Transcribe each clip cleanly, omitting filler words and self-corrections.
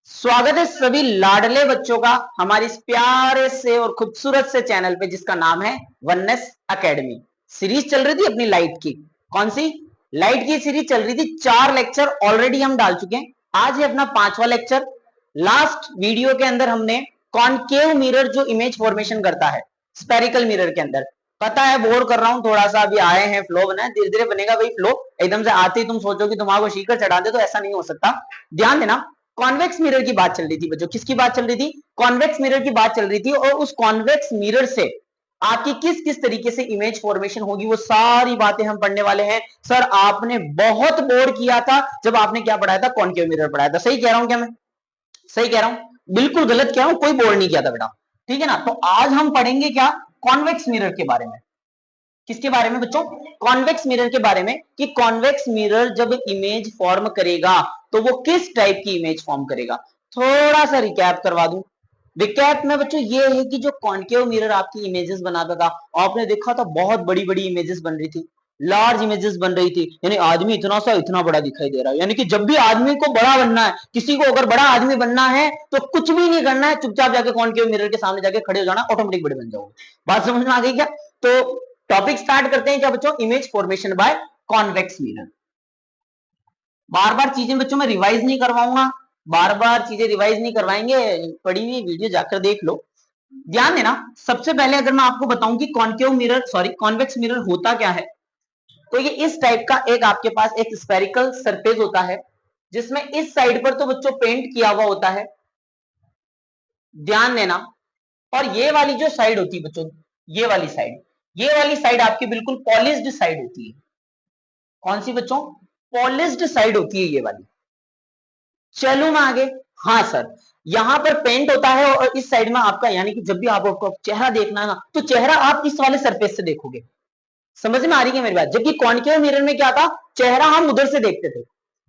स्वागत है सभी लाडले बच्चों का हमारे इस प्यारे से और खूबसूरत से चैनल पे जिसका नाम है वननेस एकेडमी। सीरीज चल रही थी अपनी लाइट की। कौन सी? लाइट की सीरीज चल रही थी। 4 लेक्चर ऑलरेडी हम डाल चुके हैं। आज है अपना 5वां लेक्चर। लास्ट वीडियो के अंदर हमने कॉनकेव मिरर जो इमेज फॉर्मेशन करता है स्पेरिकल मिरर के अंदर, पता है बोर कर रहा हूं थोड़ा सा, अभी आए हैं, फ्लो बना है, धीरे धीरे बनेगा भाई फ्लो। एकदम से आते ही तुम सोचो कि तुम्हारा शीकर चढ़ा दे, तो ऐसा नहीं हो सकता। ध्यान देना, कॉन्वेक्स मिरर की बात चल रही थी बच्चों। किसकी बात चल रही थी? कॉन्वेक्स मिरर की बात चल रही थी। और उस कॉन्वेक्स मिरर से आपकी किस किस तरीके से इमेज फॉर्मेशन होगी वो सारी बातें हम पढ़ने वाले हैं। सर आपने बहुत बोर किया था जब आपने क्या पढ़ाया था? कॉनकेव मिरर पढ़ाया था। सही कह रहा हूं क्या मैं? सही कह रहा हूं? बिल्कुल गलत कह रहा हूं? कोई बोर नहीं किया था बेटा, ठीक है ना? तो आज हम पढ़ेंगे क्या? कॉन्वेक्स मिरर के बारे में। किसके बारे में बच्चों? कॉन्वेक्स मिरर के बारे में, कि कॉन्वेक्स मिरर जब इमेज फॉर्म करेगा तो वो किस टाइप की इमेज फॉर्म करेगा। थोड़ा सा रिकैप करवा दूं। रिकैप में बच्चों ये है कि जो कॉन्केव मिरर आपकी इमेजेस बनाता था, आपने देखा था बहुत बड़ी बड़ी इमेजेस बन रही थी, लार्ज इमेजेस बन रही थी। यानी आदमी इतना सा इतना बड़ा दिखाई दे रहा है। यानी कि जब भी आदमी को बड़ा बनना है, किसी को अगर बड़ा आदमी बनना है तो कुछ भी नहीं करना है, चुपचाप जाके कॉन्केव मिरर के सामने जाके खड़े हो जाना, ऑटोमेटिक बड़े बन जाओगे। बात समझ में आ गई क्या? तो टॉपिक स्टार्ट करते हैं क्या बच्चों? Image formation by convex mirror. बार बार चीजें बच्चों मैं रिवाइज नहीं करवाऊंगा, बार बार चीजें रिवाइज नहीं करवाएंगे, पढ़ी हुई वीडियो जाकर देख लो। ध्यान देना, सबसे पहले अगर मैं आपको बताऊं कि concave mirror sorry convex mirror होता क्या है, तो ये इस टाइप का एक आपके पास एक स्फेरिकल सरफेस होता है, जिसमें इस साइड पर तो बच्चों पेंट किया हुआ होता है। ध्यान देना, और ये वाली जो साइड होती है बच्चों, ये वाली साइड आपकी बिल्कुल पॉलिश्ड साइड होती है। कौन सी बच्चों? पॉलिश्ड साइड होती है ये वाली। चलो मैं आगे। हाँ सर, यहां पर पेंट होता है और इस साइड में आपका, यानी कि जब भी आपको चेहरा देखना है ना, तो चेहरा आप इस वाले सरफेस से देखोगे। समझ में आ रही है मेरी बात? जबकि कॉन्केव मिरर में क्या था, चेहरा हम उधर से देखते थे,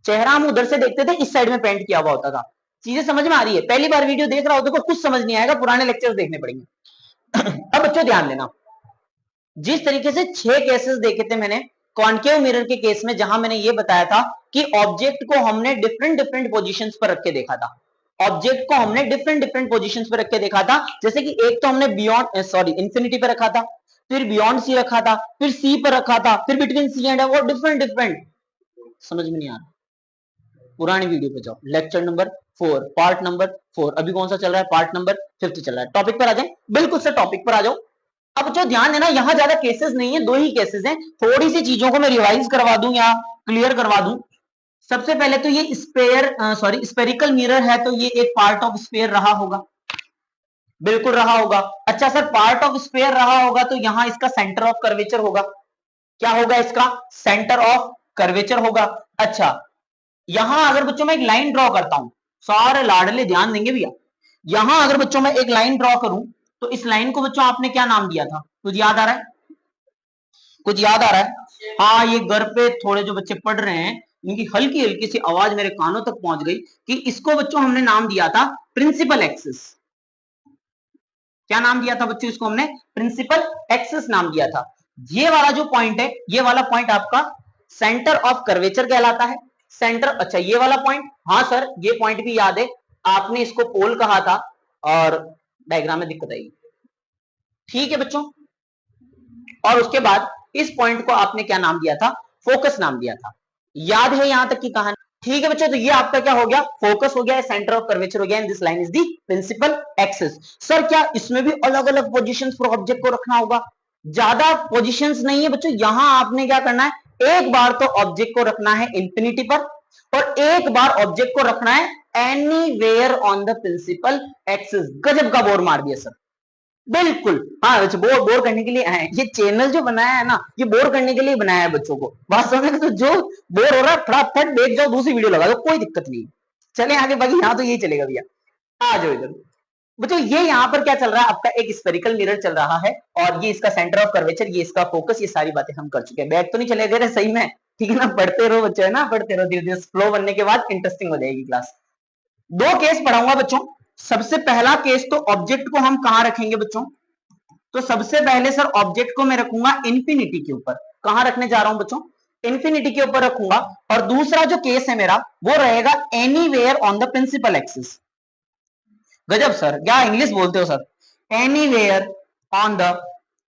चेहरा हम उधर से देखते थे, इस साइड में पेंट किया हुआ होता था। चीजें समझ में आ रही है? पहली बार वीडियो देख रहा हो तो कुछ समझ नहीं आएगा, पुराने लेक्चर्स देखने पड़ेंगे। अब बच्चों ध्यान देना, जिस तरीके से 6 केसेस देखे थे मैंने कॉन्केव मिरर के केस में, जहां मैंने ये बताया था कि ऑब्जेक्ट को हमने डिफरेंट डिफरेंट पोजीशंस पर रख के देखा था। ऑब्जेक्ट को हमने डिफरेंट डिफरेंट पोजीशंस पर रख के देखा था। जैसे कि एक तो हमने बियॉन्ड सॉरी इंफिनिटी पर रखा था, फिर बियॉन्ड सी रखा था, फिर सी पर रखा था, फिर बिटवीन सी एंड वो डिफरेंट डिफरेंट। समझ में नहीं आ रहा? पुरानी वीडियो पे जाओ, लेक्चर नंबर 4 पार्ट नंबर 4, अभी कौन सा चल रहा है? पार्ट नंबर 5 चल रहा है। टॉपिक पर आ जाए, बिल्कुल सर टॉपिक पर आ जाओ। अब जो ध्यान देना, यहां ज्यादा केसेस नहीं है, 2 ही केसेस हैं। थोड़ी सी चीजों को मैं रिवाइज करवा दूं या क्लियर करवा दूं। सबसे पहले तो ये स्पेरिकल मिरर है, तो ये एक पार्ट ऑफ स्पेयर रहा होगा, बिल्कुल रहा होगा। अच्छा सर, पार्ट ऑफ स्पेयर रहा होगा तो यहां इसका सेंटर ऑफ कर्वेचर होगा। क्या होगा? इसका सेंटर ऑफ कर्वेचर होगा। अच्छा, यहां अगर बच्चों मैं एक लाइन ड्रॉ करता हूं, सारे लाडले ध्यान देंगे भैया, यहां अगर बच्चों मैं एक लाइन ड्रॉ करूं, तो इस लाइन को बच्चों आपने क्या नाम दिया था? कुछ याद आ रहा है? कुछ याद आ रहा है? हाँ, ये घर पे थोड़े जो बच्चे पढ़ रहे हैं, इनकी हल्की हल्की सी आवाज मेरे कानों तक पहुंच गई कि इसको बच्चों हमने नाम दिया था प्रिंसिपल एक्सिस। क्या नाम दिया था बच्चों इसको हमने? प्रिंसिपल एक्सिस नाम दिया था। ये वाला जो पॉइंट है, ये वाला पॉइंट आपका सेंटर ऑफ कर्वेचर कहलाता है। सेंटर, अच्छा ये वाला पॉइंट, हाँ सर ये पॉइंट भी याद है, आपने इसको पोल कहा था और डायग्राम में दिक्कत आएगी। ठीक है बच्चों, और उसके बाद इस पॉइंट को आपने क्या नाम दिया था? फोकस नाम दिया था। याद है यहां तक की कहानी? ठीक है बच्चों, तो ये आपका क्या हो गया? फोकस हो गया, सेंटर ऑफ कर्वेचर हो गया, and this line is the principal axis. Sir क्या इसमें भी अलग अलग पोजीशंस पर ऑब्जेक्ट को रखना होगा? ज्यादा पोजीशंस नहीं है बच्चों, यहां आपने क्या करना है, एक बार तो ऑब्जेक्ट को रखना है इंफिनिटी पर, और एक बार ऑब्जेक्ट को रखना है anywhere on the principal axis. गजब का बोर मार दिया सर, बिल्कुल। हाँ, बोर बोर करने के लिए है ये चैनल जो बनाया है ना, ये बोर करने के लिए बनाया है बच्चों को। बात समझ में? तो जो बोर हो रहा है फटाफट देख जाओ, दूसरी वीडियो लगा दो, कोई दिक्कत नहीं। चले आगे, बाकी यहाँ तो यही चलेगा भैया। आ जाओ इधर बच्चों। ये यहाँ पर क्या चल रहा है? आपका एक स्फेरिकल मिरर चल रहा है, और ये इसका सेंटर ऑफ कर्वेचर, ये इसका फोकस, ये सारी बातें हम कर चुके हैं। बैग तो नहीं चले गए सही में? ठीक है ना? पढ़ते रहो बच्चों, है ना? पढ़ते रहो, धीरे धीरे फ्लो बनने के बाद इंटरेस्टिंग हो जाएगी क्लास। 2 केस पढ़ाऊंगा बच्चों। सबसे पहला केस तो ऑब्जेक्ट को हम कहां रखेंगे बच्चों? तो सबसे पहले सर ऑब्जेक्ट को मैं रखूंगा इंफिनिटी के ऊपर। कहां रखने जा रहा हूं बच्चों? इंफिनिटी के ऊपर रखूंगा। और दूसरा जो केस है मेरा, वो रहेगा anywhere on the principal axis. गजब सर, क्या इंग्लिश बोलते हो sir. Anywhere on the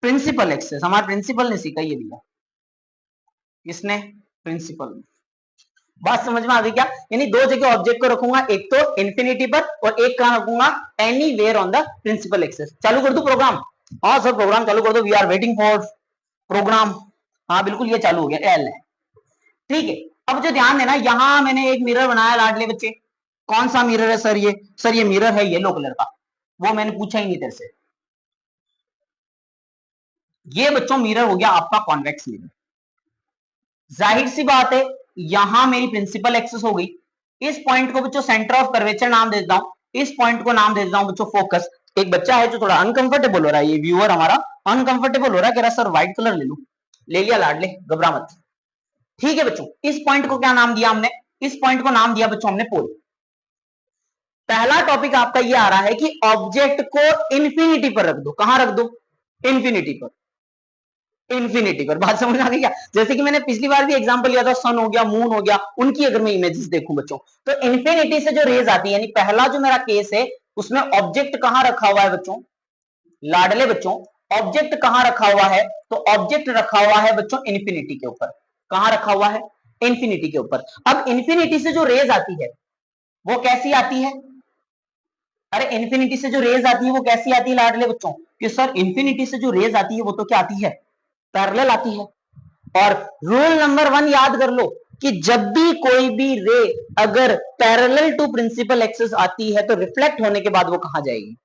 principal access, हमारे प्रिंसिपल ने सीखा ये दिया, किसने, प्रिंसिपल। बात समझ में आ गई क्या? यानी दो जगह ऑब्जेक्ट को रखूंगा, एक तो इन्फिनिटी पर और एक कहां रखूंगा, anywhere on the principal access. चालू कर दो प्रोग्राम? हाँ सर प्रोग्राम चालू कर दो, we are waiting for programme. हाँ बिल्कुल ये चालू हो गया, एल है, ठीक है। अब जो ध्यान देना, यहां मैंने एक मिरर बनाया लाडले बच्चे। कौन सा मिरर है सर ये? सर ये मिरर है येलो कलर का, वो मैंने पूछा ही नहीं तेरे से। ये बच्चों मिरर हो गया आपका कॉन्वेक्स मिरर। जाहिर सी बात है, यहां मेरी प्रिंसिपल एक्सिस हो गई। इस पॉइंट को बच्चों सेंटर ऑफ कर्वेचर नाम दे देता हूं, इस पॉइंट को नाम दे देता हूं बच्चों फोकस। एक बच्चा है जो थोड़ा अनकंफर्टेबल हो रहा है, ये व्यूअर हमारा अनकंफर्टेबल हो रहा है, कह रहा सर व्हाइट कलर ले लूं। ले लिया लाडले, घबरा मत। ठीक है बच्चों, इस पॉइंट को क्या नाम दिया हमने? इस पॉइंट को नाम दिया बच्चों हमने पोल। पहला टॉपिक आपका ये आ रहा है कि ऑब्जेक्ट को इंफिनिटी पर रख दो। कहां रख दो? इंफिनिटी पर। इंफिनिटी पर। बात समझ आ गई क्या? जैसे कि मैंने पिछली बार भी एग्जांपल लिया था, सन हो गया, मून हो गया, उनकी अगर मैं इमेजेस देखूं बच्चों, तो इंफिनिटी से जो रेज आती है, यानी पहला जो मेरा केस है उसमें ऑब्जेक्ट कहां रखा हुआ है बच्चों, लाडले बच्चों, ऑब्जेक्ट कहां रखा हुआ है? तो ऑब्जेक्ट रखा हुआ है बच्चों इंफिनिटी के ऊपर। कहां रखा हुआ है? इंफिनिटी के ऊपर। अब इंफिनिटी से जो रेज आती है वो कैसी आती है? अरे इंफिनिटी से जो रेज आती है वो कैसी आती है लाडले बच्चों? कि सर इंफिनिटी से जो रेज आती है वो तो क्या आती है? पैरेलल आती है। और रूल नंबर 1 याद कर लो कि जब भी कोई भी रे अगर पैरेलल टू प्रिंसिपल एक्सिस आती है तो रिफ्लेक्ट होने के बाद वो कहां जाएगी?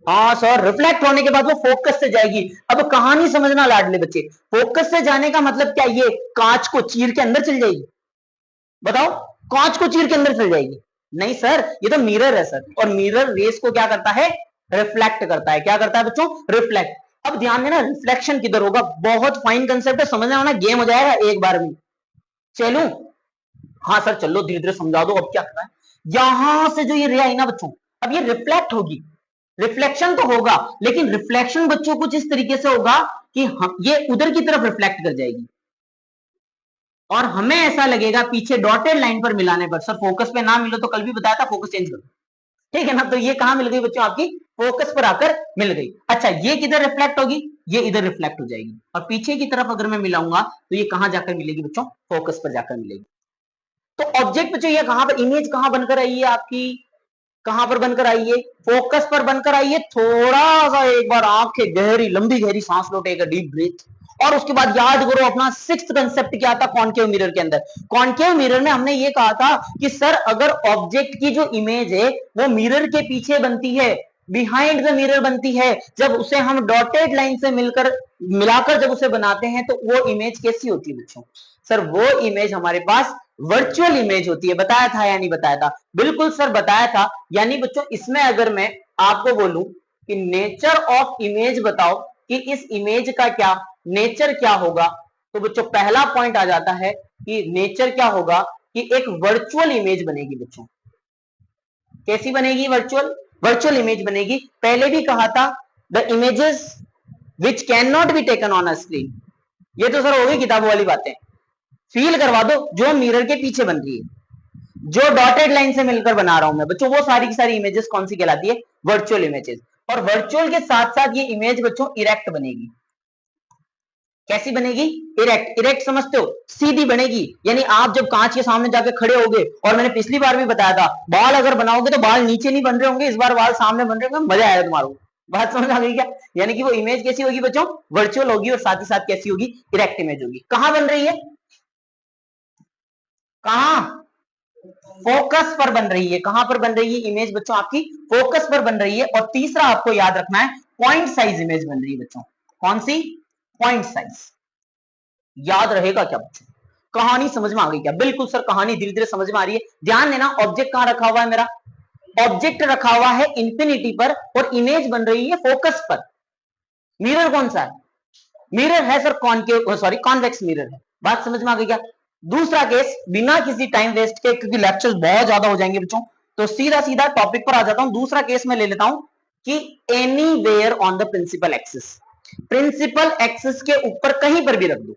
हाँ सर, रिफ्लेक्ट होने के बाद वो फोकस से जाएगी। अब कहानी समझना लाडले बच्चे, फोकस से जाने का मतलब क्या, ये कांच को चीर के अंदर चल जाएगी? बताओ, कांच को चीर के अंदर चल जाएगी? नहीं सर, ये तो मिरर है सर, और मिरर रेस को क्या करता है? रिफ्लेक्ट करता है। क्या करता है बच्चों? रिफ्लेक्ट। अब ध्यान देना, रिफ्लेक्शन किधर होगा? बहुत फाइन कंसेप्ट है, समझना होना, गेम हो जाएगा एक बार में। चलूं? हाँ सर चलो, धीरे धीरे समझा दो। अब क्या करना है, यहां से जो ये रे आई ना बच्चों, अब ये रिफ्लेक्ट होगी। रिफ्लेक्शन तो होगा, लेकिन रिफ्लेक्शन बच्चों कुछ इस तरीके से होगा कि ये उधर की तरफ रिफ्लेक्ट कर जाएगी, और हमें ऐसा लगेगा पीछे डॉटेड लाइन पर मिलाने पर, सर फोकस पे ना मिलो तो कल भी बताया था फोकस चेंज करो, ठीक है ना? तो ये कहां मिल गई बच्चों? आपकी फोकस पर आकर मिल गई। अच्छा, ये किधर रिफ्लेक्ट होगी? ये इधर रिफ्लेक्ट हो जाएगी, और पीछे की तरफ अगर मैं मिलाऊंगा तो ये कहां जाकर मिलेगी बच्चों? फोकस पर जाकर मिलेगी। तो ऑब्जेक्ट बच्चों ये कहां पर, इमेज कहां बनकर आई है आपकी? कहां पर बनकर आई है? फोकस पर बनकर आई है। थोड़ा सा एक बार आंखें गहरी लंबी गहरी सांस लो, टेक अ डीप ब्रीथ, और उसके बाद याद करो अपना सिक्स्थ कंसेप्ट क्या था कॉन्केव मिरर के अंदर। कॉन्केव मिरर में हमने ये कहा था कि सर अगर ऑब्जेक्ट की जो इमेज है वो मिरर के पीछे बनती है, बिहाइंड द मिरर बनती है, जब उसे हम डॉटेड लाइन से मिलाकर जब उसे बनाते हैं तो वो इमेज कैसी होती है बच्चों? सर वो इमेज हमारे पास वर्चुअल इमेज होती है। बताया था या नहीं बताया था? बिल्कुल सर बताया था। यानी बच्चों इसमें अगर मैं आपको बोलूं कि नेचर ऑफ इमेज बताओ कि इस इमेज का क्या नेचर क्या होगा, तो बच्चों पहला पॉइंट आ जाता है कि नेचर क्या होगा, कि एक वर्चुअल इमेज बनेगी बच्चों। कैसी बनेगी? वर्चुअल, वर्चुअल इमेज बनेगी। पहले भी कहा था the images which can not be taken on a screen. ये तो सर हो गई किताबों वाली बातें। फील करवा दो जो मिरर के पीछे बन रही है, जो डॉटेड लाइन से मिलकर बना रहा हूं मैं बच्चों, वो सारी की सारी इमेजेस कौन सी कहलाती है? Virtual images. और वर्चुअल के साथ साथ ये इमेज बच्चों इरेक्ट बनेगी। कैसी बनेगी? इरेक्ट। इरेक्ट समझते हो? सीधी बनेगी। यानी आप जब कांच के सामने जाके खड़े होगे, और मैंने पिछली बार भी बताया था बाल अगर बनाओगे तो बाल नीचे नहीं बन रहे होंगे, इस बार बाल सामने बन रहे होंगे, मजा आएगा तुम्हारा। बात समझ आ गई क्या? यानी कि वो इमेज कैसी होगी बच्चों? वर्चुअल होगी, और साथ ही साथ कैसी होगी? इरेक्ट इमेज होगी। कहां बन रही है? कहां? फोकस पर बन रही है। कहां पर बन रही है इमेज बच्चों? आपकी फोकस पर बन रही है। और तीसरा आपको याद रखना है, पॉइंट साइज इमेज बन रही है बच्चों। कौन सी? Point size. याद रहेगा क्या बच्चों? कहानी समझ में आ गई क्या? बिल्कुल सर, कहानी धीरे धीरे समझ में आ रही है। ध्यान देना, ऑब्जेक्ट कहां रखा हुआ है मेरा? ऑब्जेक्ट रखा हुआ है इंफिनिटी पर, और इमेज बन रही है फोकस पर। मिरर कौन सा है? मिरर है sir concave, sorry convex mirror है। बात समझ में आ गई क्या? दूसरा केस, बिना किसी टाइम वेस्ट के, क्योंकि लेक्चर्स बहुत ज्यादा हो जाएंगे बच्चों, तो सीधा सीधा टॉपिक पर आ जाता हूं। दूसरा केस मैं ले लेता हूं कि anywhere on the principal axis. Principal axis के ऊपर कहीं पर भी रख दो,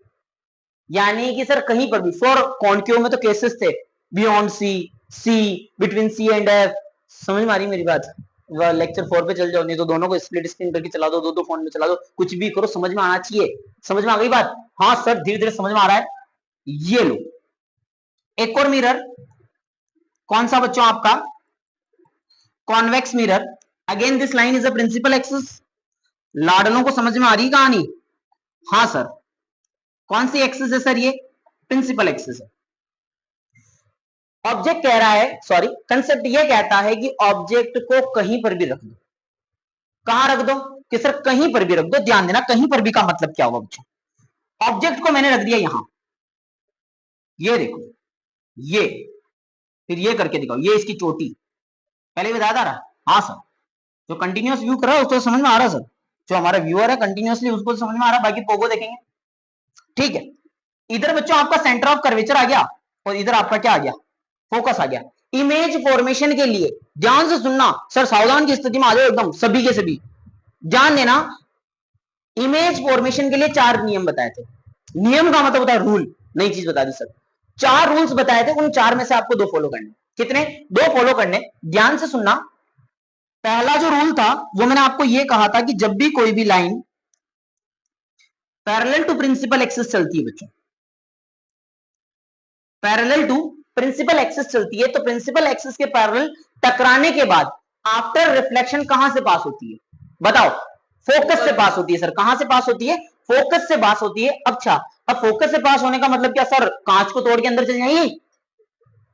यानी कि सर कहीं पर भी। फॉर कॉन्केव में तो केसेस थे beyond C, C, between C and F. समझ में आ रही मेरी बात? लेक्चर 4 पे चल जाओ, नहीं तो दोनों को स्प्लिट स्क्रीन करके चला दो, दो दो फोन में चला दो, कुछ भी करो, समझ में आना चाहिए। समझ में आ गई बात? हाँ सर धीरे धीरे समझ में आ रहा है। ये लो एक और मिरर, कौन सा बच्चों आपका? Convex mirror. Again this line is a principal axis. लाडलों को समझ में आ रही कहानी? हाँ सर। कौन सी एक्सिस है सर? ये प्रिंसिपल एक्सिस है। ऑब्जेक्ट कह रहा है, सॉरी कंसेप्ट ये कहता है कि ऑब्जेक्ट को कहीं पर भी रख दो। कहां रख दो? कि सर कहीं पर भी रख दो। ध्यान देना, कहीं पर भी का मतलब क्या होगा बच्चों? ऑब्जेक्ट को मैंने रख दिया यहां, ये देखो, ये, फिर ये करके दिखाओ, ये इसकी चोटी। पहले बताया था रहा? हाँ सर। जो कंटिन्यूअस व्यू कर रहा है उसको समझ में आ रहा है सर। जो हमारा व्यूअर है कंटिन्यूअसली उसको समझ में आ रहा है, बाकी पोगो देखेंगे। ठीक है। इधर बच्चों आपका सेंटर ऑफ कर्वेचर आ गया, और इधर आपका क्या आ गया? फोकस आ गया। इमेज फॉर्मेशन के लिए ध्यान से सुनना सर, सावधान की स्थिति में आ जाओ एकदम, सभी के सभी ध्यान देना। इमेज फॉर्मेशन के लिए 4 नियम बताए थे। नियम का मतलब होता है रूल, नई चीज बता दी सर। 4 रूल्स बताए थे, उन 4 में से आपको 2 फॉलो करने। कितने? 2 फॉलो करने। ध्यान से सुनना। पहला जो रूल था वो मैंने आपको ये कहा था कि जब भी कोई भी line parallel to principal axis चलती है बच्चों, पैरेलल टू प्रिंसिपल एक्सिस चलती है, तो प्रिंसिपल एक्सिस के पैरेलल टकराने के बाद आफ्टर रिफ्लेक्शन कहां से पास होती है? बताओ। फोकस से पास होती है सर। कहां से पास होती है? फोकस से पास होती है। अच्छा, अब फोकस से पास होने का मतलब क्या सर? कांच को तोड़ के अंदर चल जाएगी?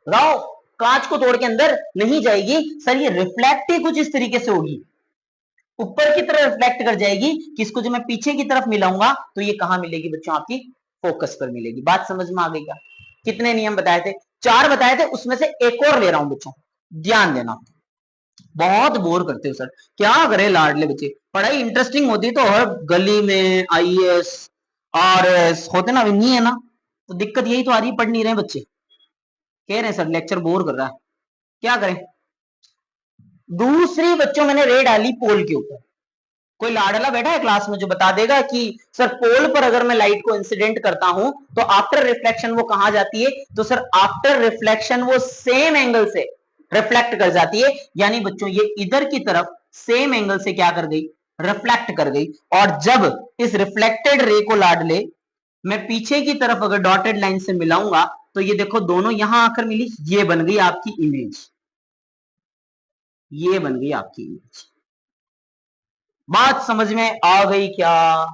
बताओ। कांच को तोड़ के अंदर नहीं जाएगी सर, ये रिफ्लेक्ट ही कुछ इस तरीके से होगी, ऊपर की तरफ रिफ्लेक्ट कर जाएगी, कि इसको जब मैं पीछे की तरफ मिलाऊंगा तो ये कहां मिलेगी बच्चों? आपकी फोकस पर मिलेगी। बात समझ में आ गई क्या? कितने नियम बताए थे? 4 बताए थे, उसमें से एक और ले रहा हूं बच्चों, ध्यान देना। बहुत बोर करते हो सर, क्या करे लाडले बच्चे। पढ़ाई इंटरेस्टिंग होती तो हर गली में आईएएस आरएस होते ना, नहीं है ना, तो दिक्कत यही तो आ रही है, पढ़ नहीं रहे बच्चे, कह रहे हैं सर लेक्चर बोर कर रहा है, क्या करें। दूसरी बच्चों मैंने रे डाली पोल के ऊपर। कोई लाडला बैठा है क्लास में जो बता देगा कि सर पोल पर अगर मैं लाइट को इंसिडेंट करता हूं तो आफ्टर रिफ्लेक्शन वो कहां जाती है? तो सर आफ्टर रिफ्लेक्शन वो सेम एंगल से रिफ्लेक्ट कर जाती है, यानी बच्चों ये इधर की तरफ सेम एंगल से क्या कर गई? रिफ्लेक्ट कर गई। और जब इस रिफ्लेक्टेड रे को लाडले मैं पीछे की तरफ अगर डॉटेड लाइन से मिलाऊंगा तो ये देखो दोनों यहां आकर मिली, ये बन गई आपकी इमेज, ये बन गई आपकी इमेज। बात समझ में आ गई क्या?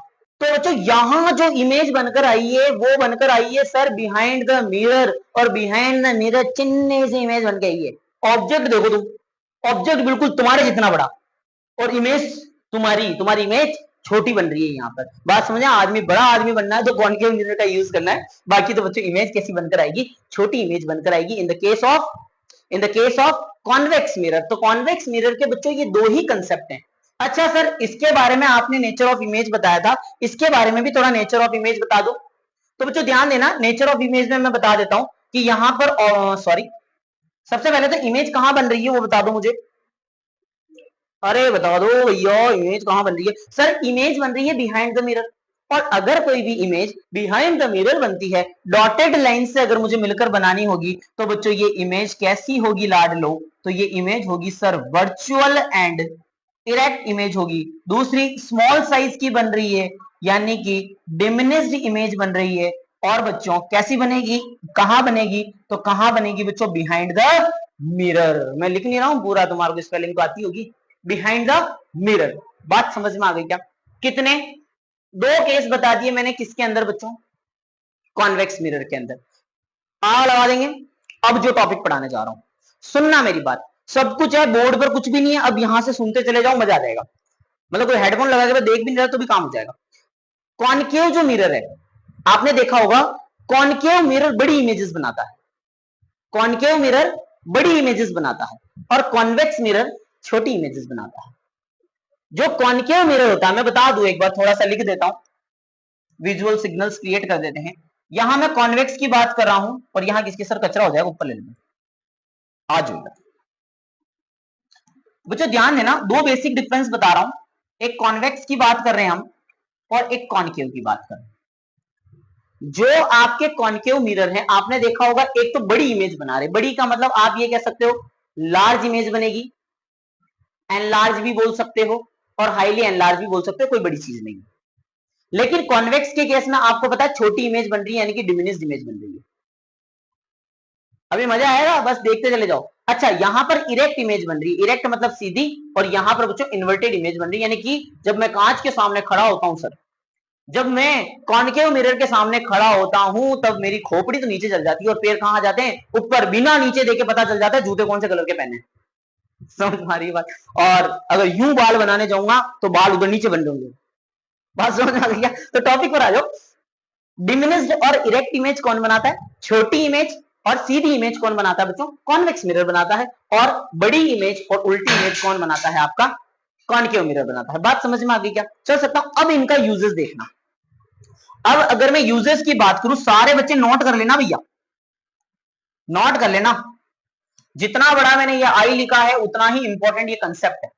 तो बच्चों यहां जो इमेज बनकर आई है वो बनकर आई है सर बिहाइंड द मिरर, और बिहाइंड द मिरर चिन्ह से इमेज बन के आई है। ऑब्जेक्ट देखो तुम, ऑब्जेक्ट बिल्कुल तुम्हारे जितना बड़ा, और इमेज तुम्हारी तुम्हारी इमेज छोटी बन रही है यहाँ पर। बात समझे? आदमी बड़ा आदमी बनना है तो कॉन्केव मिरर का यूज करना है, बाकी तो बच्चों इमेज कैसी बनकर आएगी? छोटी इमेज बनकर आएगी। In the case of convex mirror. तो कॉन्वेक्स मिरर के बच्चों ये 2 ही कंसेप्ट हैं। अच्छा सर इसके बारे में आपने नेचर ऑफ इमेज बताया था, इसके बारे में भी थोड़ा नेचर ऑफ इमेज बता दो। तो बच्चों ध्यान देना, नेचर ऑफ इमेज में मैं बता देता हूं कि यहां पर सॉरी, सबसे पहले तो इमेज कहां बन रही है वो बता दो मुझे। अरे बता दो भैया, इमेज कहां बन रही है? सर इमेज बन रही है बिहाइंड द मिरर। और अगर कोई भी इमेज बिहाइंड द मिरर बनती है, डॉटेड लाइन से अगर मुझे मिलकर बनानी होगी, तो बच्चों ये इमेज कैसी होगी लाडलो? तो ये इमेज होगी sir virtual and erect image होगी। दूसरी स्मॉल साइज की बन रही है, यानी कि डिमिनिश्ड इमेज बन रही है। और बच्चों कैसी बनेगी? कहां बनेगी? तो कहां बनेगी बच्चों? Behind the mirror. मैं लिख नहीं रहा हूं पूरा, तुम्हारे को स्पेलिंग तो आती होगी। Behind the mirror. बात समझ में आ गई क्या? कितने? 2 केस बता दिए मैंने, किसके अंदर बच्चों? कॉन्वेक्स मिरर के अंदर। लगा देंगे। अब जो टॉपिक पढ़ाने जा रहा हूं, सुनना मेरी बात। सब कुछ है बोर्ड पर, कुछ भी नहीं है, अब यहां से सुनते चले जाओ, मजा आ जाएगा। मतलब कोई हेडफोन लगा के देख भी नहीं रहा तो भी काम हो जाएगा। कॉनकेव जो मिरर है, आपने देखा होगा कॉनकेव मिरर बड़ी इमेजेस बनाता है। कॉनकेव मिरर बड़ी इमेजेस बनाता है, और कॉन्वेक्स मिरर छोटी इमेजेस बनाता है। जो कॉनकेव मिरर होता है, मैं बता दूं एक बार, थोड़ा सा लिख देता हूं, विजुअल सिग्नल्स क्रिएट कर देते हैं। यहां मैं कॉन्वेक्स की बात कर रहा हूं, और यहां किसके सर कचरा हो जाएगा, ऊपर ले लेंगे। आ जाएगा बच्चों, ध्यान देना, 2 बेसिक डिफरेंस बता रहा हूं। एक कॉन्वेक्स की बात कर रहे हैं हम, और एक कॉनकेव की बात कर रहे हैं। जो आपके कॉनकेव मिरर है, आपने देखा होगा एक तो बड़ी इमेज बना रहे, बड़ी का मतलब आप ये कह सकते हो लार्ज इमेज बनेगी, एनलार्ज भी बोल सकते हो और हाईली एनलार्ज भी बोल सकते हो, कोई बड़ी चीज नहीं। लेकिन कॉन्वेक्स के केस में आपको पता है छोटी इमेज बन रही है, यानी कि डिमिनिश्ड इमेज बन रही है। अभी मजा आएगा, बस देखते चले जाओ। अच्छा, यहां पर इरेक्ट इमेज बन रही है, इरेक्ट मतलब सीधी, और यहां पर बच्चों इन्वर्टेड इमेज बन रही है, यानी कि जब मैं कांच के सामने खड़ा होता हूं सर, जब मैं कॉन्केव मिरर के सामने खड़ा होता हूं तब मेरी खोपड़ी तो नीचे चल जाती है और पैर कहां जाते हैं, ऊपर, बिना नीचे देखे पता चल जाता है जूते कौन से कलर के पहने। समझ मारी बात। और अगर यूं बाल बनाने जाऊंगा तो बाल उधर नीचे बन जाएंगे। बात समझ आ गई क्या? तो टॉपिक पर आ जाओ। डिमिनिश्ड और इरेक्ट इमेज कौन बनाता है? छोटी इमेज। और सीधी इमेज कौन बनाता है बच्चों? कॉन्वेक्स मिरर बनाता है। और बड़ी इमेज और उल्टी इमेज कौन बनाता है? आपका कॉनकेव मिरर बनाता है। बात समझ में आ गई क्या? चल सकता हूं। अब इनका यूजेस देखना। अब अगर मैं यूजेस की बात करूं, सारे बच्चे नोट कर लेना भैया, नोट कर लेना। जितना बड़ा मैंने ये आई लिखा है उतना ही इंपॉर्टेंट ये कंसेप्ट है।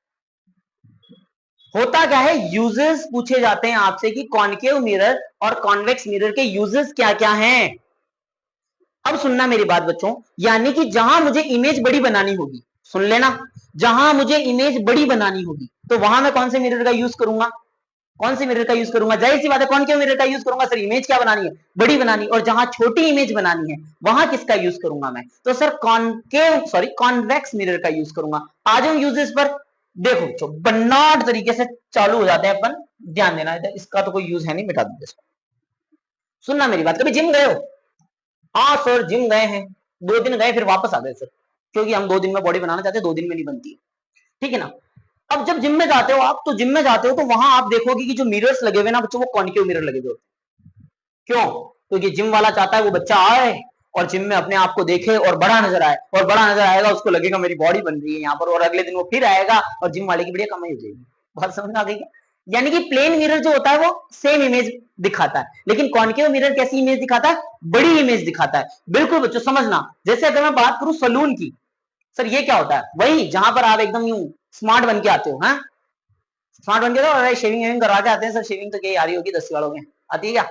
होता क्या है, यूजेस पूछे जाते हैं आपसे कि कॉनकेव मिरर और कॉन्वेक्स मिरर के यूजेस क्या क्या हैं। अब सुनना मेरी बात बच्चों, यानी कि जहां मुझे इमेज बड़ी बनानी होगी, सुन लेना, जहां मुझे इमेज बड़ी बनानी होगी तो वहां मैं कौन से मिरर का यूज करूंगा? कौन से मिरर का यूज करूंगा? जाहिर सी बात है कॉनकेव मिरर का यूज करूंगा सर, इमेज क्या बनानी है? बड़ी बनानी। और जहां छोटी इमेज बनानी है वहां किसका यूज करूंगा मैं? तो sir concave sorry convex mirror का यूज करूंगा। आ जाओ यूजेस पर। देखो बच्चों, बनाट तरीके से चालू हो जाते हैं अपन, ध्यान देना, इसका तो कोई यूज है नहीं, मिटा दो इसको। सुनना मेरी बात, कभी जिम गए हो? हाँ सर जिम गए हैं, 2 दिन गए फिर वापस आ गए सर, क्योंकि हम 2 दिन में बॉडी बनाना चाहते हैं, 2 दिन में नहीं बनती। ठीक है ना? अब जब जिम में जाते हो आप, तो जिम में जाते हो तो वहां आप देखोगे कि जो मिरर्स लगे हुए ना बच्चों, वो कॉनकेव मिरर लगे हुए। क्यों? क्योंकि जिम वाला चाहता है वो बच्चा आए और जिम में अपने आप को देखे और बड़ा नजर आए, और बड़ा नजर आएगा उसको लगेगा मेरी बॉडी बन रही है यहाँ पर, और अगले दिन वो फिर आएगा और जिम वाले की बढ़िया कमाई हो जाएगी। बहुत समझ में आ गई क्या? यानी कि प्लेन मिरर जो होता है वो सेम इमेज दिखाता है, लेकिन कॉनकेव मिरर कैसी इमेज दिखाता है? बड़ी इमेज दिखाता है। बिल्कुल बच्चों समझना। जैसे अगर मैं बात करूं सलून की, सर ये क्या होता है? वही जहां पर आप एकदम यूं स्मार्ट बन के आते हो, हाँ स्मार्ट बन के, तो शेविंग वेविंग करवा के आते हैं सर, शेविंग तो क्या आ रही होगी 10 वालों में, आती है क्या?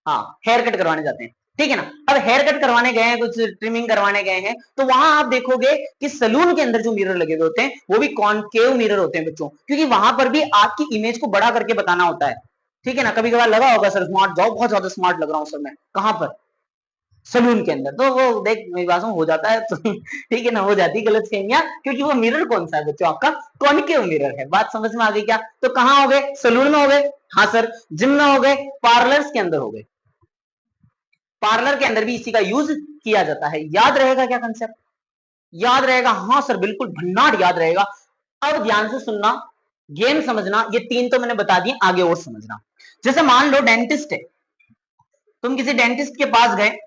हाँ, हेयर कट करवाने जाते हैं, ठीक है ना? अब हेयर कट करवाने गए हैं, कुछ ट्रिमिंग करवाने गए हैं, तो वहां आप देखोगे कि सलून के अंदर जो मिरर लगे हुए होते हैं वो भी कॉनकेव मिरर होते हैं बच्चों, क्योंकि वहां पर भी आपकी इमेज को बड़ा करके बताना होता है। ठीक है ना? कभी कभार लगा होगा सर स्मार्ट जाओ, बहुत ज्यादा स्मार्ट लग रहा हूं सर मैं, कहां पर? सलून के अंदर। तो वो देख मेरी बात हो जाता है तो ठीक है ना, हो जाती है गलत फहमियां, क्योंकि वो मिरर कौन सा है बच्चों? आपका कॉनकेव मिरर है। बात समझ में आ गई क्या? तो कहां हो गए? सलून में हो गए, हाँ सर। जिम में हो गए, पार्लर्स के अंदर हो गए, पार्लर के अंदर भी इसी का यूज किया जाता है। याद रहेगा क्या कंसेप्ट? याद रहेगा? हाँ सर बिल्कुल भन्नाट याद रहेगा। अब ध्यान से सुनना, गेम समझना, ये 3 तो मैंने बता दिए, आगे और समझना। जैसे मान लो डेंटिस्ट है, तुम किसी डेंटिस्ट के पास गए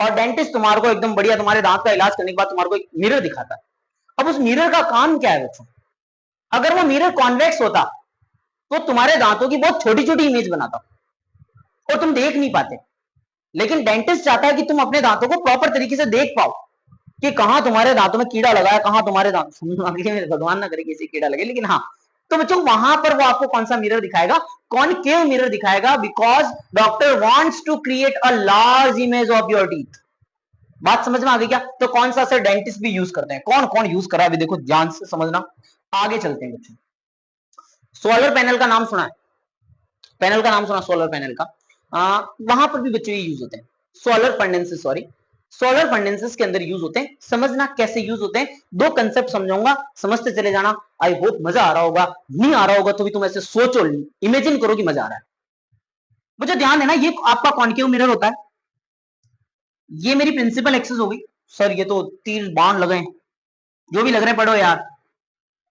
और डेंटिस्ट तुम्हारे को एकदम बढ़िया तुम्हारे दांत का इलाज करने के बाद तुम्हारे को एक मिरर दिखाता है। अब उस मिरर का काम क्या है बच्चों? अगर वो मिरर कॉन्वेक्स होता तो तुम्हारे दांतों की बहुत छोटी छोटी इमेज बनाता और तुम देख नहीं पाते। लेकिन डेंटिस्ट चाहता है कि तुम अपने दांतों को प्रॉपर तरीके से देख पाओ कि कहां तुम्हारे दांतों में कीड़ा लगा है, कहां तुम्हारे दांत, भगवान ना करे किसी कीड़ा लगे, लेकिन हाँ, तो बच्चों वहां पर वो आपको कौन सा मिरर दिखाएगा? कॉनकेव मिरर दिखाएगा, because doctor wants to create a large image of your teeth. बात समझ में आ गई क्या? तो कौन सा सर डेंटिस्ट भी यूज करते हैं, कौन कौन यूज करा है अभी देखो, ध्यान से समझना। आगे चलते हैं बच्चों। सोलर पैनल का नाम सुना है? पैनल का नाम सुना सोलर पैनल का? वहां पर भी बच्चों ये यूज होते हैं, सोलर पेंडेंसेस, सॉरी सोलर पेंडेंसेस के अंदर यूज होते हैं। समझना कैसे यूज होते हैं, 2 कंसेप्ट समझाऊंगा, समझते चले जाना। आई होप मजा आ रहा होगा, नहीं आ रहा होगा तो भी तुम ऐसे सोचो, इमेजिन करो कि मजा आ रहा है। मुझे ध्यान देना, ये आपका कॉनकेव मिरर होता है, ये मेरी प्रिंसिपल एक्सेस हो गई। सर ये तो तीर बाण लगे, जो भी लग रहे पढ़ो यार।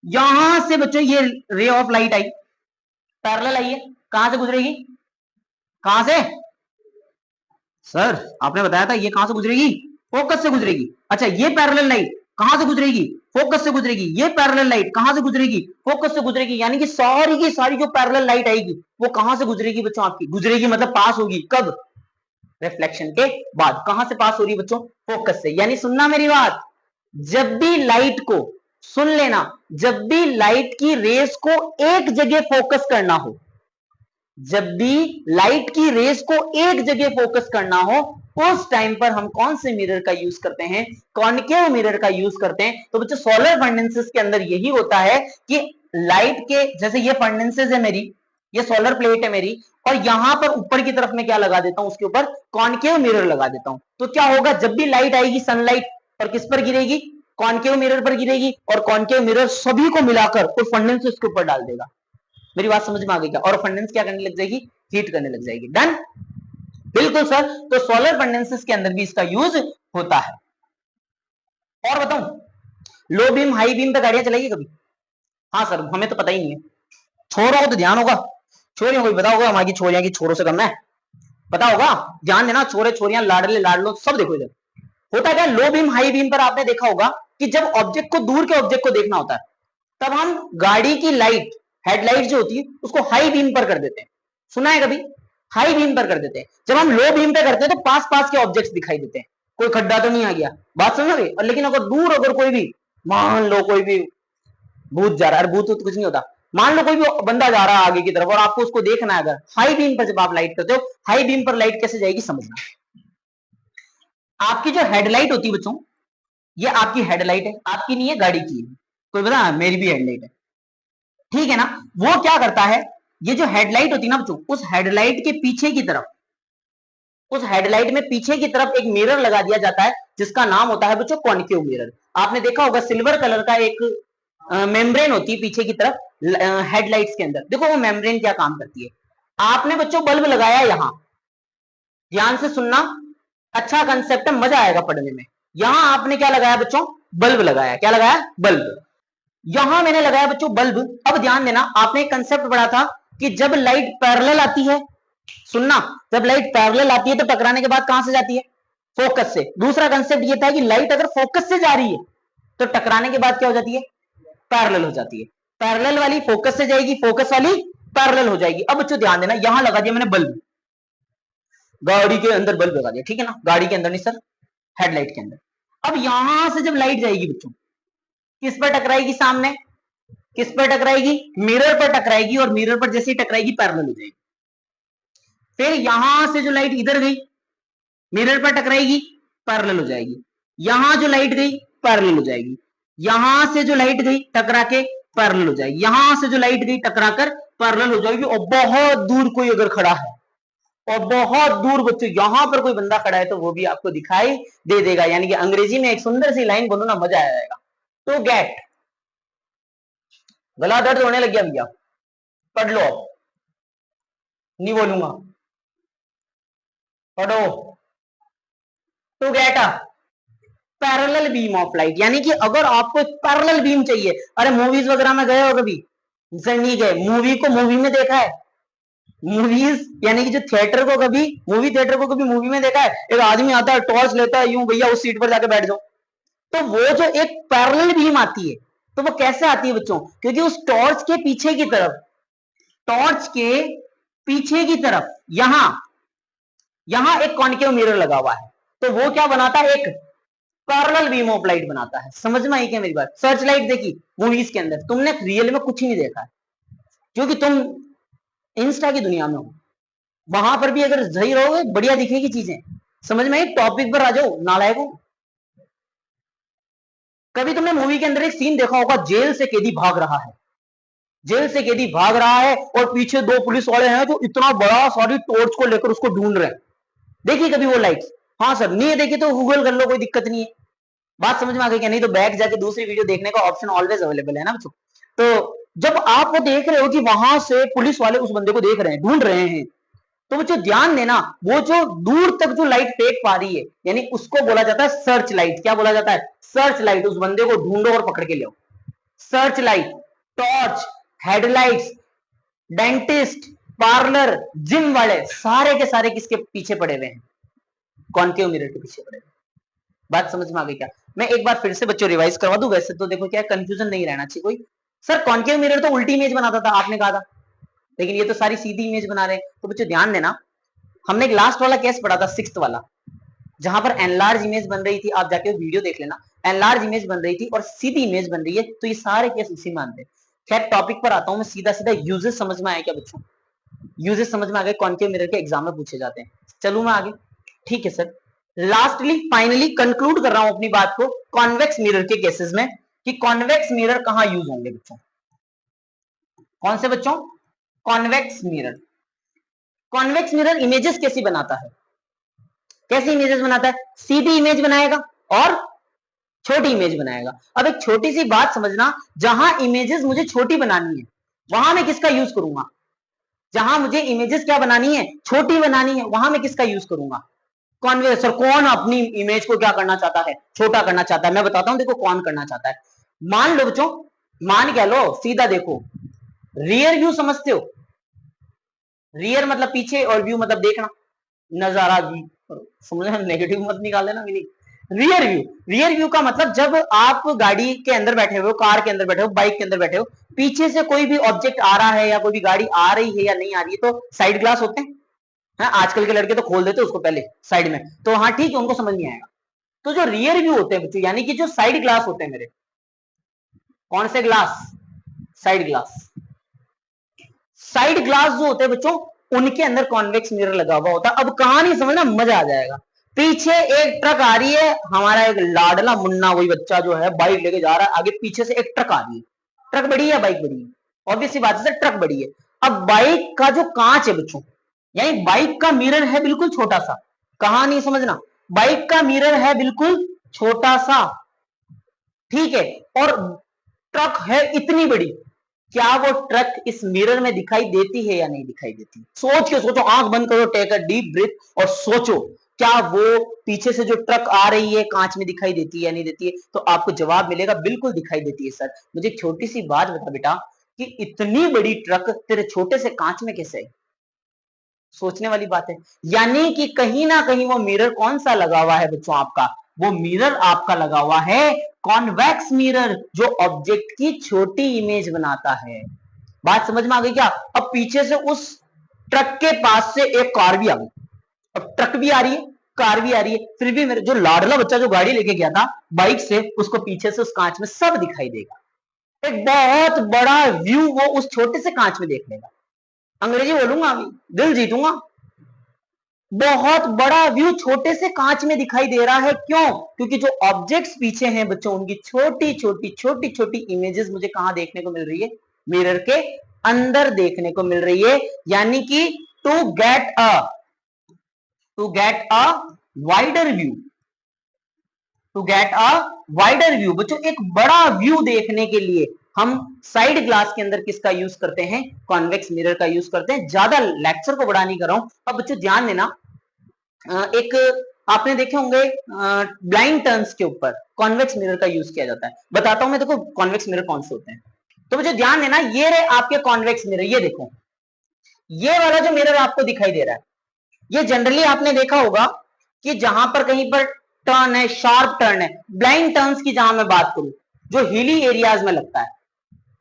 यहां से बच्चों ये रे ऑफ लाइट आई, पैरेलल आई है, कहां से गुजरेगी? कहां से? सर आपने बताया था ये कहां से गुजरेगी? फोकस से गुजरेगी। अच्छा ये पैरेलल लाइट कहां से गुजरेगी? फोकस से गुजरेगी। ये पैरेलल लाइट कहां से गुजरेगी? फोकस से गुजरेगी। यानी कि सारी की सारी जो पैरेलल लाइट आएगी वो कहां से गुजरेगी बच्चों? आपकी गुजरेगी मतलब पास होगी, कब? रिफ्लेक्शन के बाद। कहां से पास हो रही है बच्चों? फोकस से। यानी सुनना मेरी बात, जब भी लाइट को, सुन लेना, जब भी लाइट की रेस को एक जगह फोकस करना हो, जब भी लाइट की रेस को एक जगह फोकस करना हो उस टाइम पर हम कौन से मिरर का यूज करते हैं? कॉनकेव मिरर का यूज करते हैं। तो बच्चों सोलर फर्नेसेस के अंदर यही होता है कि लाइट के, जैसे ये फर्नेसेस है मेरी, ये सोलर प्लेट है मेरी, और यहां पर ऊपर की तरफ मैं क्या लगा देता हूं? उसके ऊपर कॉनकेव मिरर लगा देता हूं। तो क्या होगा, जब भी लाइट आएगी सनलाइट, और किस पर गिरेगी? कॉनकेव मिरर पर गिरेगी, और कॉनकेव मिरर सभी को मिलाकर उस फर्नेस के ऊपर डाल देगा। मेरी बात समझ में आ गई क्या? और फर्नेस क्या करने लग जाएगी? हीट करने लग जाएगी। डन? बिल्कुल सर। तो सोलर फर्नेसेस के अंदर भी इसका यूज होता है। और बताऊं, लो बीम हाई बीम पे गाड़ियां चलेगी कभी? हाँ सर, हमें तो पता ही नहीं है। छोरों को तो ध्यान होगा, छोरियों को भी पता होगा हमारी छोरियां की छोरों से कम है, पता होगा। ध्यान देना, छोरे छोरियां लाडले लाडलो सब देखो इधर। होता क्या, लो बीम हाई बीम पर आपने देखा होगा कि जब ऑब्जेक्ट को, दूर के ऑब्जेक्ट को देखना होता है, तब हम गाड़ी की लाइट, हेडलाइट जो होती है उसको हाई बीम पर कर देते हैं। सुना है कभी? हाई बीम पर कर देते हैं। जब हम लो बीम पे करते हैं तो पास पास के ऑब्जेक्ट्स दिखाई देते हैं, कोई खड्डा तो नहीं आ गया। बात समझ गए? और लेकिन अगर दूर, अगर कोई भी, मान लो कोई भी भूत जा रहा है, भूत तो कुछ नहीं होता, मान लो कोई भी बंदा जा रहा है आगे की तरफ और आपको उसको देखना है, अगर हाई बीम पर जब आप लाइट करते हो, हाई बीम पर लाइट कैसे जाएगी समझना। आपकी जो हेडलाइट होती है बच्चों, ये आपकी हेडलाइट है, आपकी नहीं है, गाड़ी की है। कोई बता, मेरी भी हेडलाइट है, ठीक है ना? वो क्या करता है, ये जो हेडलाइट होती है ना बच्चों, उस हेडलाइट के पीछे की तरफ, उस हेडलाइट में पीछे की तरफ एक मिरर लगा दिया जाता है, जिसका नाम होता है बच्चों कॉन्केव मिरर। आपने देखा होगा सिल्वर कलर का एक मेम्ब्रेन होती है पीछे की तरफ हेडलाइट्स के अंदर। देखो वो मेम्ब्रेन क्या काम करती है। आपने बच्चों बल्ब लगाया यहां, ध्यान से सुनना, अच्छा कंसेप्ट है, मजा आएगा पढ़ने में। यहां आपने क्या लगाया बच्चों? बल्ब लगाया। क्या लगाया? बल्ब। यहां मैंने लगाया बच्चों बल्ब। अब ध्यान देना, आपने एक कंसेप्ट पढ़ा था कि जब लाइट पैरेलल आती है, सुनना, जब लाइट पैरेलल आती है तो टकराने के बाद कहां से जाती है? फोकस से। दूसरा कंसेप्ट ये था कि लाइट अगर फोकस से जा रही है तो टकराने के बाद क्या हो जाती है? पैरेलल हो जाती है। पैरेलल वाली फोकस से जाएगी, फोकस वाली पैरेलल हो जाएगी। अब बच्चों ध्यान देना, यहां लगा दिया मैंने बल्ब, गाड़ी के अंदर बल्ब लगा दिया, ठीक है ना? गाड़ी के अंदर नहीं सर, हेडलाइट के अंदर। अब यहां से जब लाइट जाएगी बच्चों, किस पर टकराएगी? सामने किस पर टकराएगी? मिरर पर टकराएगी, और मिरर पर जैसे ही टकराएगी पैरेलल हो जाएगी। फिर यहां से जो लाइट इधर गई, मिरर पर टकराएगी, पैरेलल हो जाएगी। यहां जो लाइट गई, पैरेलल हो जाएगी। यहां से जो लाइट गई टकरा के, पैरेलल हो जाएगी। यहां से जो लाइट गई टकराकर पैरेलल हो जाएगी। और बहुत दूर कोई अगर खड़ा है, और बहुत दूर बच्चों यहां पर कोई बंदा खड़ा है, तो वो भी आपको दिखाई दे देगा। यानी कि अंग्रेजी में एक सुंदर सी लाइन बोलो ना, मजा आ जाएगा। तो गेट, गला दर्द होने लग गया भैया, पढ़ लो, नहीं बोलूंगा, पढ़ो। To get a parallel beam of light, यानी कि अगर आपको पैरेलल बीम चाहिए, अरे मूवीज वगैरह में गए हो कभी? सर नहीं गए, मूवी को मूवी में देखा है? मूवीज यानी कि जो थिएटर को कभी, मूवी थिएटर को कभी मूवी में देखा है? एक आदमी आता है, टॉर्च लेता है, यूं भैया उस सीट पर जाके बैठ जाओ। तो वो जो एक पैरेलल बीम आती है, तो वो कैसे आती है बच्चों? क्योंकि उस टॉर्च के पीछे की तरफ, टॉर्च के पीछे की तरफ यहां, यहां एक कॉन्केव मिरर लगा हुआ है। तो वो क्या बनाता है? एक पैरेलल बीम ऑफ लाइट बनाता है। समझ में आई क्या मेरी बात? सर्च लाइट देखी मूवीज के अंदर, तुमने रियल में कुछ ही नहीं देखा है, क्योंकि तुम इंस्टा की दुनिया में हो। वहां पर भी अगर सही रहोगे बढ़िया दिखेगी चीजें। समझ में आई? टॉपिक पर आ जाओ नालायकों। कभी तुमने मूवी के अंदर एक सीन देखा होगा, जेल से कैदी भाग रहा है, जेल से कैदी भाग रहा है, और पीछे दो पुलिस वाले हैं जो इतना बड़ा सारी टॉर्च को लेकर उसको ढूंढ रहे हैं। देखिए कभी वो लाइट्स? हाँ सर, नहीं है देखिए तो गूगल कर लो, कोई दिक्कत नहीं है। बात समझ में आ गई क्या? नहीं तो बैक जाके दूसरी वीडियो देखने का ऑप्शन ऑलवेज अवेलेबल है ना बच्चों। तो जब आप वो देख रहे हो कि वहां से पुलिस वाले उस बंदे को देख रहे हैं, ढूंढ रहे हैं, तो बच्चों ध्यान देना, वो जो दूर तक जो लाइट फेंक पा रही है, यानी उसको बोला जाता है सर्च लाइट। क्या बोला जाता है? Search light. उस बंदे को ढूंढो और पकड़ के ले आओ। Search light, torch, headlights, dentist, parlour, gym वाले सारे के सारे किसके पीछे पड़े हुए हैं? कॉन्केव मिरर के पीछे पड़े हुए। बात समझ में आ गई क्या? मैं एक बार फिर से बच्चों रिवाइज करवा दूं। वैसे तो देखो क्या, कंफ्यूजन नहीं रहना चाहिए कोई। सर कॉन्केव मिरर तो उल्टी इमेज बनाता था, आपने कहा था, लेकिन ये तो सारी सीधी इमेज बना रहे हैं। तो बच्चों ध्यान देना, हमने एक लास्ट वाला केस पढ़ा था, 6th वाला, जहां पर एनलार्ज इमेज बन रही थी। आप जाके वीडियो देख लेना, एनलार्ज इमेज बन रही थी और सीधी इमेज बन रही है। तो ये सारे केस उसी में आते हैं। खैर टॉपिक पर आता हूं मैं, सीधा सीधा यूजेस समझ में आया क्या बच्चों? यूजेस समझ में आ गए? कॉन्केव मिरर के एग्जाम में पूछे जाते हैं। चलूं मैं आगे? ठीक है सर। लास्टली फाइनली कंक्लूड कर रहा हूं अपनी बात को कॉन्वेक्स मिरर के केसेस में कि कॉन्वेक्स मिरर कहां यूज होंगे बच्चों, कौन से बच्चों, convex mirror. Convex mirror images कैसी बनाता है, कैसी इमेजेस बनाता है, सीधी इमेज बनाएगा और छोटी इमेज बनाएगा। अब एक छोटी सी बात समझना, जहां इमेजेस मुझे छोटी बनानी है वहां मैं किसका यूज करूंगा, जहां मुझे इमेजेस क्या बनानी है, छोटी बनानी है, वहां मैं किसका यूज करूंगा, कॉन्वेक्स। सर कौन अपनी इमेज को क्या करना चाहता है, छोटा करना चाहता है, मैं बताता हूं, देखो कौन करना चाहता है। मान लो बच्चों, मान क्या लो, सीधा देखो, रियर व्यू समझते हो, रियर मतलब पीछे और व्यू मतलब देखना, नजारा समझना, नेगेटिव मत निकाल देना meaning. Rear view, rear view का मतलब जब आप गाड़ी के अंदर बैठे हो, कार के अंदर बैठे हो, बाइक के अंदर बैठे हो, पीछे से कोई भी ऑब्जेक्ट आ रहा है या कोई भी गाड़ी आ रही है या नहीं आ रही है, तो साइड ग्लास होते हैं। हाँ, आजकल के लड़के तो खोल देते उसको पहले साइड में, तो हाँ ठीक है, उनको समझ नहीं आएगा। तो जो रियर व्यू होते हैं बच्चों, यानी कि जो साइड ग्लास होते हैं मेरे, कौन से glass, side glass, side glass जो होते हैं बच्चों, उनके अंदर कॉन्वेक्स मिरर लगा हुआ होता है। अब कहानी समझना, मजा आ जाएगा। पीछे एक ट्रक आ रही है, हमारा एक लाडला मुन्ना वही बच्चा जो है बाइक लेके जा रहा है, आगे पीछे से एक ट्रक आ रही है। ट्रक बड़ी है, बाइक बड़ी है, ऑब्वियसली बात है, ट्रक बड़ी है। अब बाइक का जो कांच है बच्चों, यानी बाइक का मिरर है बिल्कुल छोटा सा, कहानी समझना, बाइक का मिरर है बिल्कुल छोटा सा, ठीक है, और ट्रक है इतनी बड़ी, क्या वो ट्रक इस मिरर में दिखाई देती है या नहीं दिखाई देती, सोच के सोचो, आंख बंद करो, टेक अ डीप ब्रीथ और सोचो, क्या वो पीछे से जो ट्रक आ रही है कांच में दिखाई देती है या नहीं देती है, तो आपको जवाब मिलेगा बिल्कुल दिखाई देती है सर। मुझे छोटी सी बात बता बेटा, कि इतनी बड़ी ट्रक तेरे छोटे से कांच में कैसे आई, सोचने वाली बात है। यानी कि कहीं ना कहीं वो मिरर कौन सा लगा हुआ है बच्चों आपका, वो मिरर आपका लगा हुआ है कॉन्वेक्स मिरर, जो ऑब्जेक्ट की छोटी इमेज बनाता है। बात समझ में आ गई क्या। अब पीछे से उस ट्रक के पास से एक कार भी आ गई, अब ट्रक भी आ रही है, कार भी आ रही है, फिर भी मेरे जो लाडला बच्चा जो गाड़ी लेके गया था बाइक से, उसको पीछे से उस कांच में सब दिखाई देगा, एक बहुत बड़ा व्यू वो उस छोटे से कांच में देख लेगा। अंग्रेजी बोलूंगा अभी, दिल जीतूंगा। बहुत बड़ा व्यू छोटे से कांच में दिखाई दे रहा है, क्यों, क्योंकि जो ऑब्जेक्ट्स पीछे हैं बच्चों, उनकी छोटी छोटी छोटी छोटी इमेजेस मुझे कहां देखने को मिल रही है, मिरर के अंदर देखने को मिल रही है। यानी कि to get a wider view, to get a wider view बच्चों, एक बड़ा व्यू देखने के लिए हम साइड ग्लास के अंदर किसका यूज करते हैं, कॉन्वेक्स मिरर का यूज करते हैं। ज्यादा लेक्चर को बड़ा नहीं कर रहा हूं। अब बच्चों ध्यान देना, एक आपने देखे होंगे ब्लाइंड टर्न्स के ऊपर कॉन्वेक्स मिरर का यूज किया जाता है। बताता हूं मैं, देखो कॉन्वेक्स मिरर कौन से होते हैं। तो मुझे ध्यान देना, ये रहे आपके कॉन्वेक्स मिरर, ये देखो, ये वाला जो मिरर आपको दिखाई दे रहा है, ये जनरली आपने देखा होगा कि जहां पर कहीं पर टर्न है, शार्प टर्न है, ब्लाइंड टर्न्स की जहां मैं बात करूं, जो हिली एरियाज में लगता है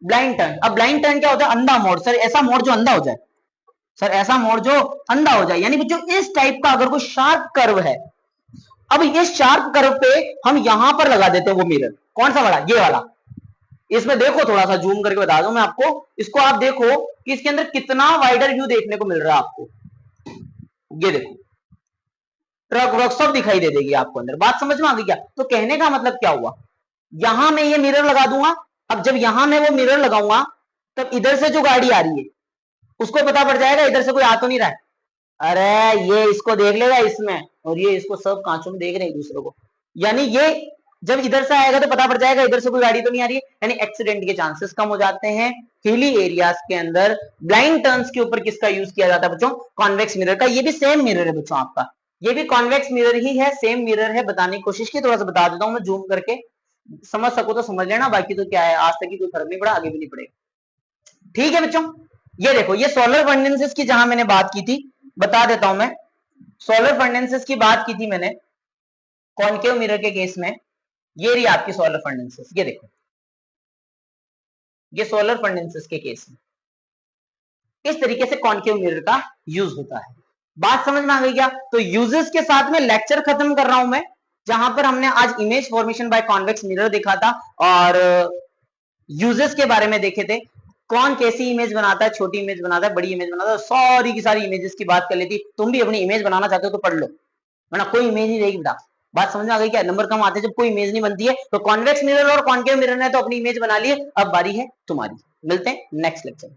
ब्लाइंड टर्न। अब ब्लाइंड टर्न क्या होता है, अंधा मोड़, सर ऐसा मोड़ जो अंधा हो जाए, सर ऐसा मोड़ जो अंधा हो जाए, यानी बच्चों इस टाइप का अगर कोई शार्प कर्व है, अब इस शार्प कर्व पे हम यहां पर लगा देते हैं वो मिरर, कौन सा वाला, ये वाला। इसमें देखो, थोड़ा सा जूम करके बता दूं मैं आपको, इसको आप देखो कि इसके अंदर कितना वाइडर व्यू देखने को मिल रहा है आपको, ये देखो, ट्रक व्रक सब दिखाई दे देगी आपको अंदर। बात समझ में आ गई क्या। तो कहने का मतलब क्या हुआ, यहां मैं ये मिरर लगा दूंगा, अब जब यहां मैं वो मिरर लगाऊंगा, तब इधर से जो गाड़ी आ रही है उसको पता पड़ जाएगा इधर से कोई आ तो नहीं रहा है, अरे ये इसको देख लेगा इसमें, और ये इसको सब कांचों में देख रहे हैं एक दूसरे को, यानी ये जब इधर से आएगा तो पता पड़ जाएगा इधर से कोई गाड़ी तो नहीं आ रही है, यानी एक्सीडेंट के चांसेस कम हो जाते हैं। हिली एरियाज के अंदर ब्लाइंड टर्न्स के ऊपर किसका यूज किया जाता है बच्चों, कॉन्वेक्स मिरर का। ये भी सेम मिरर है बच्चों आपका, ये भी कॉन्वेक्स मिरर ही है, सेम मिरर है। बताने की कोशिश की, थोड़ा सा बता देता हूं मैं जूम करके, समझ सको तो समझ लेना, बाकी तो क्या है, आज तक ही कोई फर्क नहीं पड़ा, आगे भी नहीं पड़ेगा। ठीक है बच्चों, ये देखो, ये सोलर फंडेंसेस की जहां मैंने बात की थी, बता देता हूं मैं, सोलर फंडेंसेस की बात की थी मैंने कॉनकेव मिरर के केस में, ये रही आपकी सोलर फंडेंसेस, ये देखो, ये सोलर फंडेंसेस के केस में इस तरीके से कॉनकेव मिरर का यूज होता है। बात समझ में आ गई क्या। तो यूजेस के साथ में लेक्चर खत्म कर रहा हूं मैं, जहां पर हमने आज image formation by convex mirror देखा था और यूजेस के बारे में देखे थे, कौन कैसी इमेज बनाता है, छोटी इमेज बनाता है, बड़ी इमेज बनाता है, सारी की सारी इमेजेस की बात कर लेती। तुम भी अपनी इमेज बनाना चाहते हो तो पढ़ लो, वरना कोई इमेज नहीं रहेगी बेटा। बात समझ में आ गई क्या? नंबर कम आते जब कोई इमेज नहीं बनती है। तो कॉन्वेक्स मिरर और कॉन्केव मिरर ने तो अपनी इमेज बना ली है, अब बारी है तुम्हारी। मिलते हैं नेक्स्ट लेक्चर में।